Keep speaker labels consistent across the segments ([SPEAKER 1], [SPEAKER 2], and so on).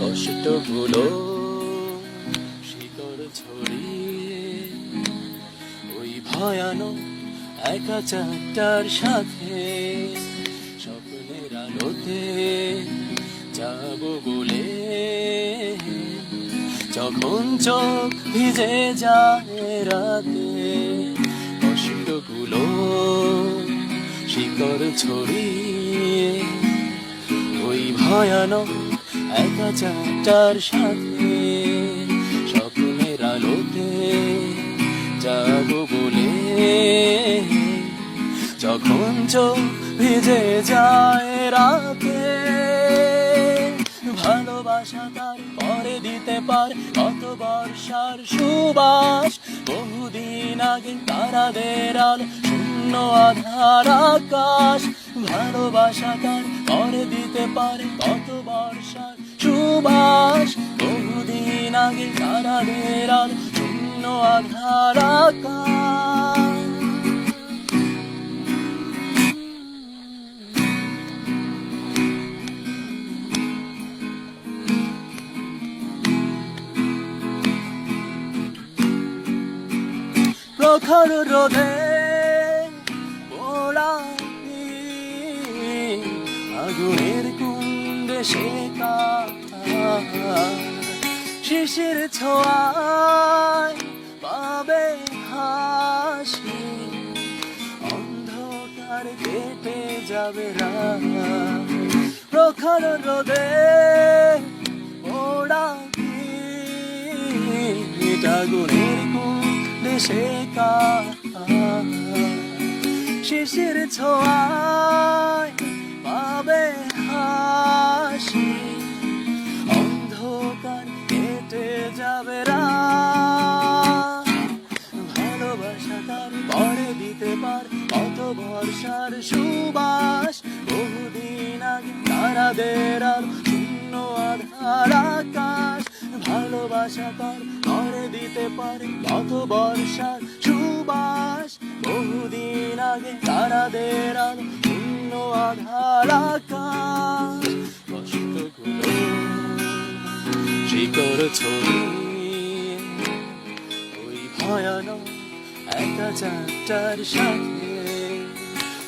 [SPEAKER 1] কষ্টগুলো শিকড় ছড়িয়ে ওই ভয়ানক একা চাঁদটার সাথে স্বপ্নের আলোতে যাব বলে যখন চোখ ভিজে যায় রাতে কষ্টগুলো শিকড় ছড়িয়ে ওই ভয়ানক একা চাঁদটার সাথে স্বপ্নের আলোতে যাব বলে যখন চোখ ভিজে যায় রাতে ভালোবাসা তার পরে দিতে পারে কত বর্ষার সুবাস বহুদিন আগে তারাদের আলো শূন্য আধার আকাশ ভালোবাসা তার পরে দিতে পারে কত বর্ষার সুবাস বহুদিন আগে তারাদের আলো শূন্য আধার আকাশ প্রখর রোদে পোড়া আগুনের কুণ্ডে শেখা শিশির ছোঁয়ায় পাবে হাসি অন্ধকার কেটে যাবে রাত প্রখর রোদে পোড়া আগুনের কুণ্ডে শেখা শিশির ছোঁয়ায় পাবে হাসি অন্ধকার কেটে যাবে রাত ভালোবাসা তার পরে দিতে পার কত বর্ষার সুবাস বহুদিন আগে তারাদের আলো শূন্য আধার আকাশ ভালোবাসা তার পরে দিতে পারে কত বর্ষার সুবাস বহুদিন আগে তারাদের আলো শূন্য আধার আকাশ কষ্টগুলো শিকড় ছড়িয়ে ওই ভয়ানক একা চাঁদটার সাথে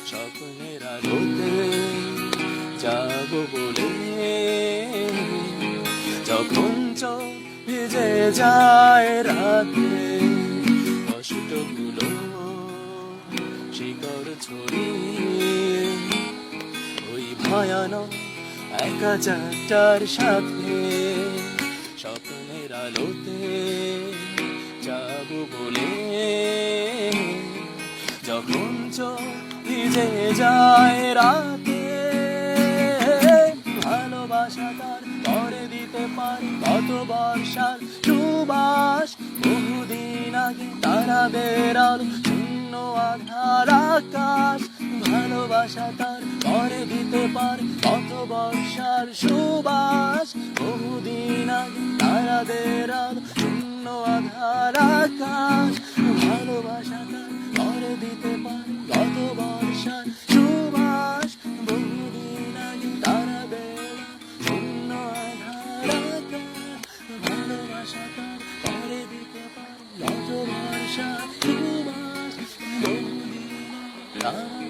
[SPEAKER 1] স্বপ্নের আলোতে যাব বলে যখন চোখ ভিজে যায় রাতে কষ্টগুলো শিকড় ছড়িয়ে ওই ভয়ানক একা চাঁদটার সাথে স্বপ্নের আলোতে যাব বলে যখন চোখ ভিজে যায় রাতে ভালোবাসা তার পরে দিতে পারে কত বর্ষার সুবাস বহুদিন আগে তারাদের আলো শূন্য আধার আকাশ ভালোবাসা তার পরে দিতে পারে কত বর্ষার সুবাস বহুদিন আগে তারাদের আলো শূন্য আধার আকাশ ভালোবাসা তার পরে দিতে পারে কত বর্ষার সুবাস বহুদিন আগে তারাদের শূন্য আধার আকাশ ভালোবাসা তার পরে দিতে পারে কত বর্ষার সুবাস বহুদিন আগে